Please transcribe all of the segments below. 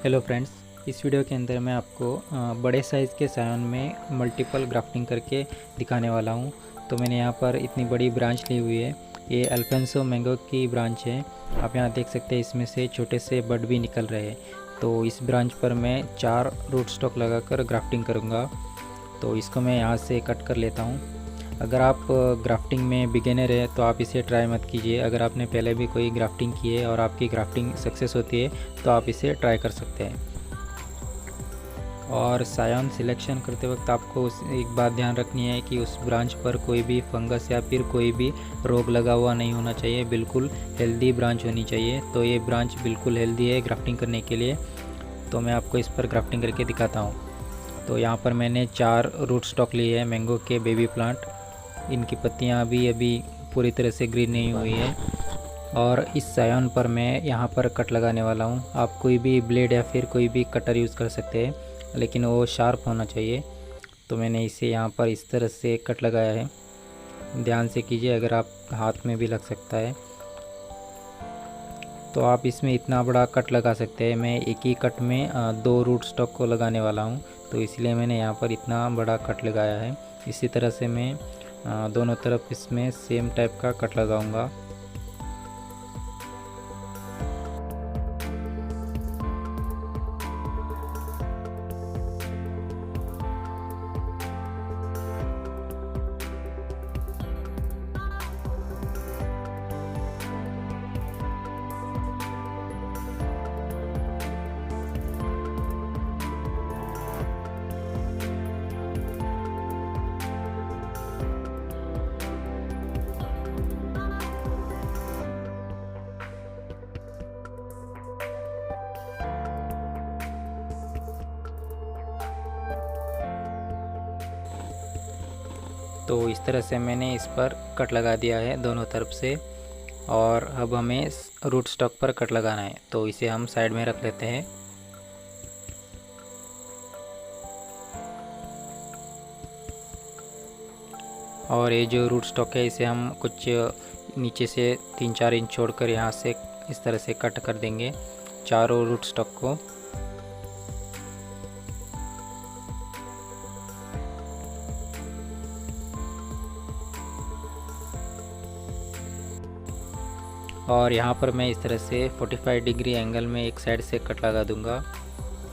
Hello friends, इस video के अंदर मैं आपको बड़े साइज़ के सायन में मल्टीपल ग्राफ्टिंग करके दिखाने वाला हूं। तो मैंने यहां पर इतनी बड़ी ब्रांच ली हुई है। ये अल्फेंसो मैंगो की ब्रांच है। आप यहां देख सकते हैं इसमें से छोटे से बड भी निकल रहे हैं। तो इस ब्रांच पर मैं 4 रूट स्टॉक लगाकर ग्राफ्टिंग करूँगा। तो इसको मैं यहाँ से कट कर लेता हूँ। अगर आप ग्राफ्टिंग में बिगिनर है तो आप इसे ट्राई मत कीजिए। अगर आपने पहले भी कोई ग्राफ्टिंग की है और आपकी ग्राफ्टिंग सक्सेस होती है तो आप इसे ट्राई कर सकते हैं। और सायन सिलेक्शन करते वक्त आपको एक बात ध्यान रखनी है कि उस ब्रांच पर कोई भी फंगस या फिर कोई भी रोग लगा हुआ नहीं होना चाहिए। बिल्कुल हेल्दी ब्रांच होनी चाहिए। तो ये ब्रांच बिल्कुल हेल्दी है ग्राफ्टिंग करने के लिए। तो मैं आपको इस पर ग्राफ्टिंग करके दिखाता हूँ। तो यहाँ पर मैंने 4 रूट स्टॉक लिए हैं मैंगो के बेबी प्लांट। इनकी पत्तियाँ अभी पूरी तरह से ग्रीन नहीं हुई है। और इस सायन पर मैं यहाँ पर कट लगाने वाला हूँ। आप कोई भी ब्लेड या फिर कोई भी कटर यूज़ कर सकते हैं, लेकिन वो शार्प होना चाहिए। तो मैंने इसे यहाँ पर इस तरह से कट लगाया है। ध्यान से कीजिए, अगर आप हाथ में भी लग सकता है। तो आप इसमें इतना बड़ा कट लगा सकते हैं। मैं एक ही कट में 2 रूट स्टॉक को लगाने वाला हूँ, तो इसलिए मैंने यहाँ पर इतना बड़ा कट लगाया है। इसी तरह से मैं दोनों तरफ इसमें सेम टाइप का कट लगाऊंगा। तो इस तरह से मैंने इस पर कट लगा दिया है दोनों तरफ से। और अब हमें रूट स्टॉक पर कट लगाना है, तो इसे हम साइड में रख लेते हैं। और ये जो रूट स्टॉक है इसे हम कुछ नीचे से 3-4 इंच छोड़कर यहाँ से इस तरह से कट कर देंगे चारों रूट स्टॉक को। और यहाँ पर मैं इस तरह से 45 डिग्री एंगल में एक साइड से कट लगा दूंगा।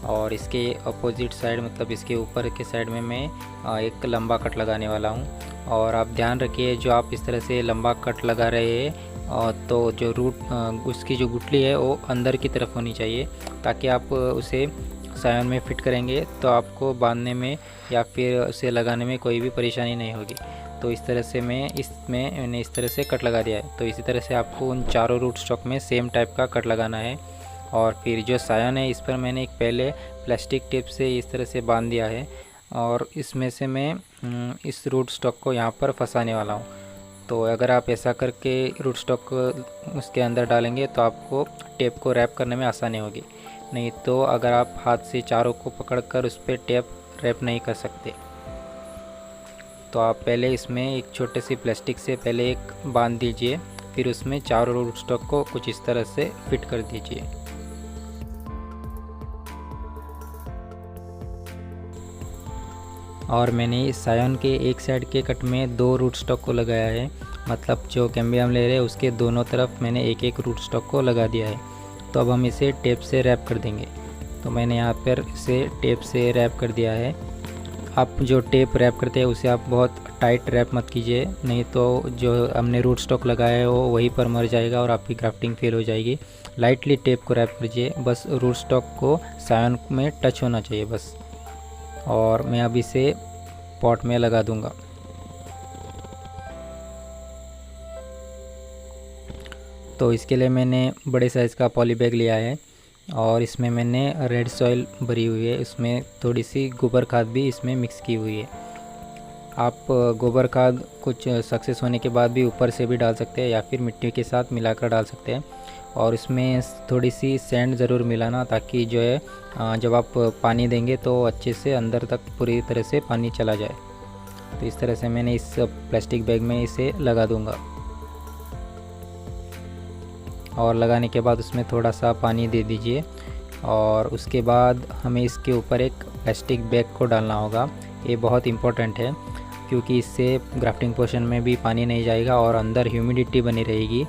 और इसके अपोजिट साइड, मतलब इसके ऊपर के साइड में मैं एक लंबा कट लगाने वाला हूँ। और आप ध्यान रखिए, जो आप इस तरह से लंबा कट लगा रहे हैं तो जो उसकी जो गुठली है वो अंदर की तरफ होनी चाहिए, ताकि आप उसे सायन में फिट करेंगे तो आपको बांधने में या फिर उसे लगाने में कोई भी परेशानी नहीं होगी। तो इस तरह से मैंने इस तरह से कट लगा दिया है। तो इसी तरह से आपको उन चारों रूट स्टॉक में सेम टाइप का कट लगाना है। और फिर जो सायन है इस पर मैंने एक पहले प्लास्टिक टेप से इस तरह से बांध दिया है। और इसमें से मैं इस रूट स्टॉक को यहाँ पर फंसाने वाला हूँ। तो अगर आप ऐसा करके रूट स्टॉक को उसके अंदर डालेंगे तो आपको टेप को रैप करने में आसानी होगी। नहीं तो अगर आप हाथ से चारों को पकड़कर उस पर टेप रैप नहीं कर सकते। तो आप पहले इसमें एक छोटे सी प्लास्टिक से पहले एक बांध दीजिए, फिर उसमें चारों रूट स्टॉक को कुछ इस तरह से फिट कर दीजिए। और मैंने इस सायन के एक साइड के कट में 2 रूट स्टॉक को लगाया है, मतलब जो कैम्बियम ले रहे हैं उसके दोनों तरफ मैंने एक एक रूट स्टॉक को लगा दिया है। तो अब हम इसे टेप से रैप कर देंगे। तो मैंने यहाँ पर इसे टेप से रैप कर दिया है। आप जो टेप रैप करते हैं उसे आप बहुत टाइट रैप मत कीजिए, नहीं तो जो हमने रूट स्टॉक लगाया है वो वहीं पर मर जाएगा और आपकी ग्राफ्टिंग फेल हो जाएगी। लाइटली टेप को रैप कीजिए, बस रूट स्टॉक को सायन में टच होना चाहिए बस। और मैं अब इसे पॉट में लगा दूंगा। तो इसके लिए मैंने बड़े साइज़ का पॉली बैग लिया है और इसमें मैंने रेड सॉइल भरी हुई है। इसमें थोड़ी सी गोबर खाद भी इसमें मिक्स की हुई है। आप गोबर खाद कुछ सक्सेस होने के बाद भी ऊपर से भी डाल सकते हैं या फिर मिट्टी के साथ मिलाकर डाल सकते हैं। और इसमें थोड़ी सी सैंड ज़रूर मिलाना, ताकि जो है जब आप पानी देंगे तो अच्छे से अंदर तक पूरी तरह से पानी चला जाए। तो इस तरह से मैंने इस प्लास्टिक बैग में इसे लगा दूंगा। और लगाने के बाद उसमें थोड़ा सा पानी दे दीजिए और उसके बाद हमें इसके ऊपर एक प्लास्टिक बैग को डालना होगा। ये बहुत इम्पोर्टेंट है क्योंकि इससे ग्राफ्टिंग पोर्शन में भी पानी नहीं जाएगा और अंदर ह्यूमिडिटी बनी रहेगी,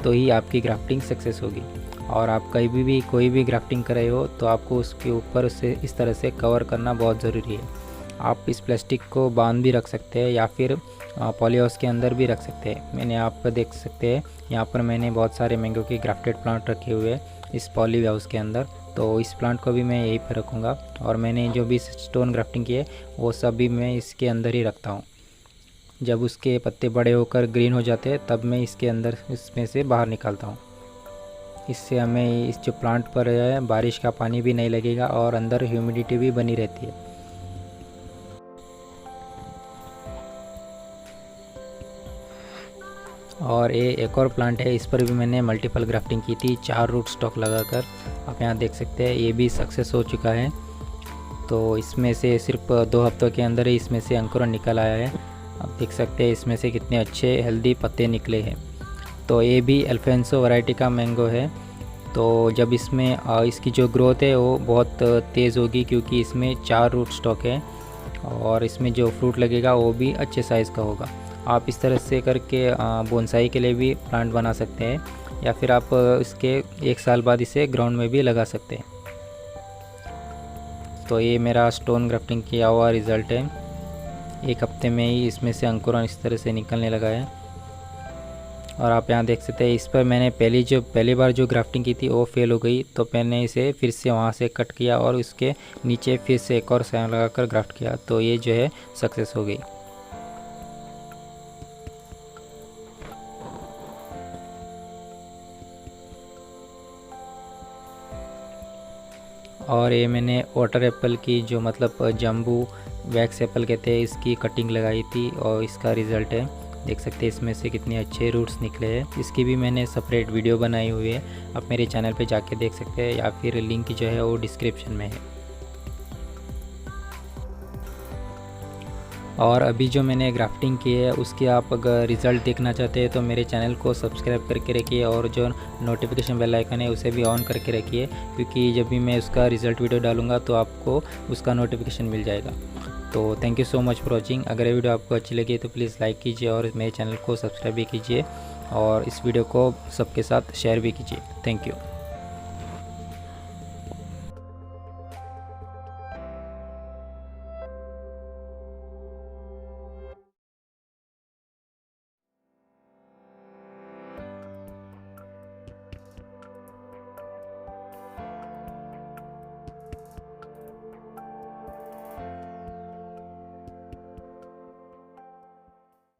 तो ही आपकी ग्राफ्टिंग सक्सेस होगी। और आप कहीं भी कोई भी ग्राफ्टिंग कर रहे हो तो आपको उसके ऊपर से इस तरह से कवर करना बहुत ज़रूरी है। आप इस प्लास्टिक को बांध भी रख सकते हैं या फिर पॉली हाउस के अंदर भी रख सकते हैं। मैंने आप देख सकते हैं यहाँ पर मैंने बहुत सारे मैंगो के ग्राफ्टेड प्लांट रखे हुए हैं इस पॉली हाउस के अंदर, तो इस प्लांट को भी मैं यहीं पर रखूँगा। और मैंने जो भी स्टोन ग्राफ्टिंग की है वो सब भी मैं इसके अंदर ही रखता हूँ। जब उसके पत्ते बड़े होकर ग्रीन हो जाते हैं तब मैं इसके अंदर इसमें से बाहर निकालता हूँ। इससे हमें इस जो प्लांट पर है बारिश का पानी भी नहीं लगेगा और अंदर ह्यूमिडिटी भी बनी रहती है। और ये एक और प्लांट है, इस पर भी मैंने मल्टीपल ग्राफ्टिंग की थी 4 रूट स्टॉक लगाकर। आप यहाँ देख सकते हैं ये भी सक्सेस हो चुका है। तो इसमें से सिर्फ 2 हफ्तों के अंदर ही इसमें से अंकुरन निकल आया है। आप देख सकते हैं इसमें से कितने अच्छे हेल्दी पत्ते निकले हैं। तो ये भी अल्फांसो वैरायटी का मैंगो है। तो जब इसमें इसकी जो ग्रोथ है वो बहुत तेज़ होगी क्योंकि इसमें 4 रूट स्टॉक है और इसमें जो फ्रूट लगेगा वो भी अच्छे साइज़ का होगा। आप इस तरह से करके बोनसाई के लिए भी प्लांट बना सकते हैं या फिर आप इसके 1 साल बाद इसे ग्राउंड में भी लगा सकते हैं। तो ये मेरा स्टोन ग्राफ्टिंग किया हुआ रिज़ल्ट है। 1 हफ्ते में ही इसमें से अंकुरन इस तरह से निकलने लगा है। और आप यहाँ देख सकते हैं इस पर मैंने पहली बार जो ग्राफ्टिंग की थी वो फेल हो गई, तो मैंने इसे फिर से वहाँ से कट किया और उसके नीचे फिर से एक और सैम लगाकर ग्राफ्ट किया, तो ये जो है सक्सेस हो गई। और ये मैंने वाटर एप्पल की जो मतलब जम्बू वैक्स एप्पल कहते हैं इसकी कटिंग लगाई थी और इसका रिज़ल्ट है। देख सकते हैं इसमें से कितने अच्छे रूट्स निकले हैं। इसकी भी मैंने सेपरेट वीडियो बनाई हुई है, आप मेरे चैनल पे जाके देख सकते हैं या फिर लिंक जो है वो डिस्क्रिप्शन में है। और अभी जो मैंने ग्राफ्टिंग की है उसके आप अगर रिज़ल्ट देखना चाहते हैं तो मेरे चैनल को सब्सक्राइब करके रखिए और जो नोटिफिकेशन बेल आइकन है उसे भी ऑन करके रखिए, क्योंकि जब भी मैं उसका रिज़ल्ट वीडियो डालूंगा तो आपको उसका नोटिफिकेशन मिल जाएगा। तो thank you so much for watching. अगर ये वीडियो आपको अच्छी लगी तो प्लीज़ लाइक कीजिए और मेरे चैनल को सब्सक्राइब भी कीजिए और इस वीडियो को सबके साथ शेयर भी कीजिए। Thank you.